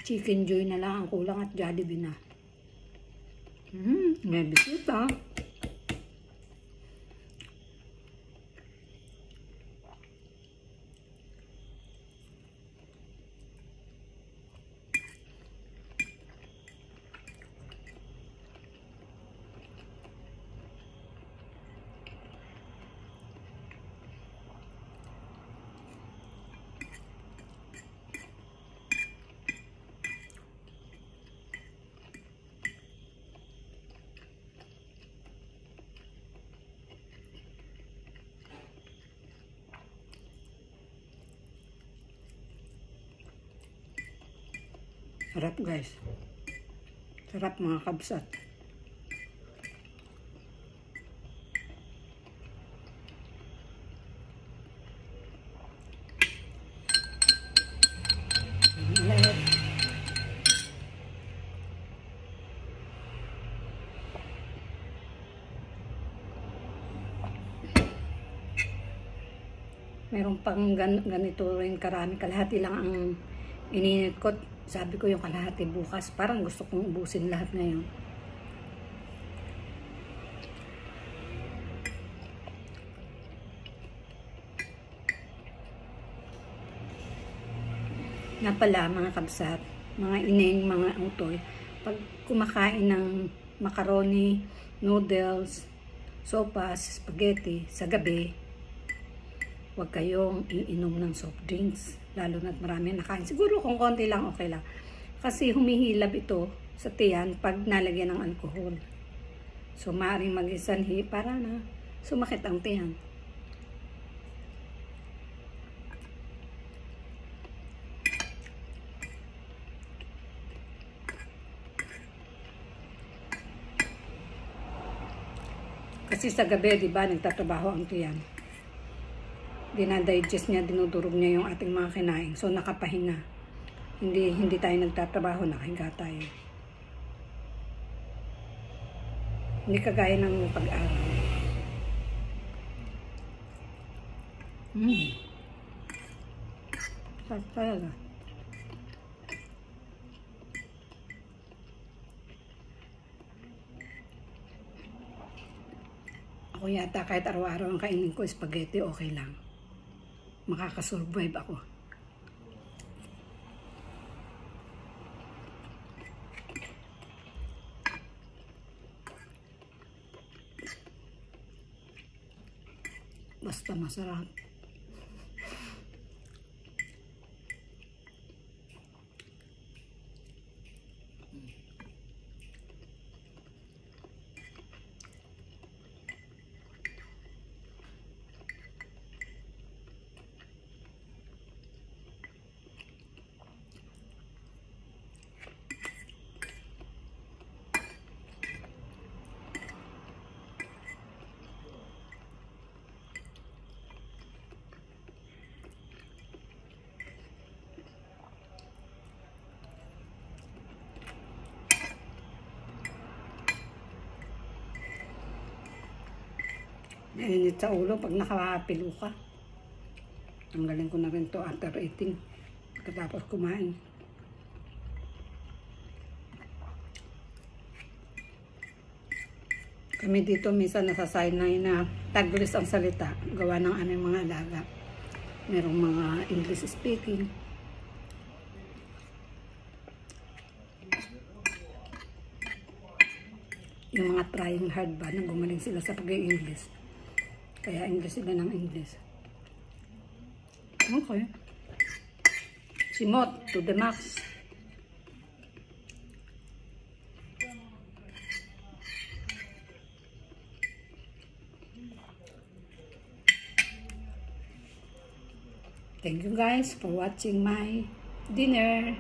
Chicken Joy na lang ang kulang at Jollibee na. May bisita. Sarap guys. Sarap mga kabsat. Meron pang ganito rin karami. Kalahati lang ang ininit ko. Sabi ko yung kalahati bukas. Parang gusto kong ubusin lahat ngayon. Nga pala mga kabsat, mga ineng, mga utoy, pag kumakain ng macaroni, noodles, sopas, spaghetti sa gabi, huwag kayong iinom ng soft drinks. Lalo na't marami nakain. Siguro kung konti lang, okay lang. Kasi humihilab ito sa tiyan pag nalagyan ng alcohol. So, maaaring mag-isanhi para na sumakit ang tiyan. Kasi sa gabi, di ba, nagtatrabaho ang tiyan. Dinadigest niya, dinudurog niya yung ating mga kinain. So, nakapahinga. Hindi tayo nagtatrabaho, nakahinga tayo. Hindi kagaya ng pag-araw. Sarap talaga. Ako yata kahit araw-araw ang kainin ko spaghetti, okay lang. Makakasurvive ako. Basta masarap. Nainit sa ulo pag nakapilo ka. Tanggalin ko na rin to after eating. Pagkatapos kumain. Kami dito minsan nasasanay na Taglis ang salita. Gawa ng aming mga alaga. Merong mga English speaking. Yung mga trying hard ba na gumaling sila sa pag-i-English. Kaya English sila ng English. Okay. Simot to the max. Thank you guys for watching my dinner.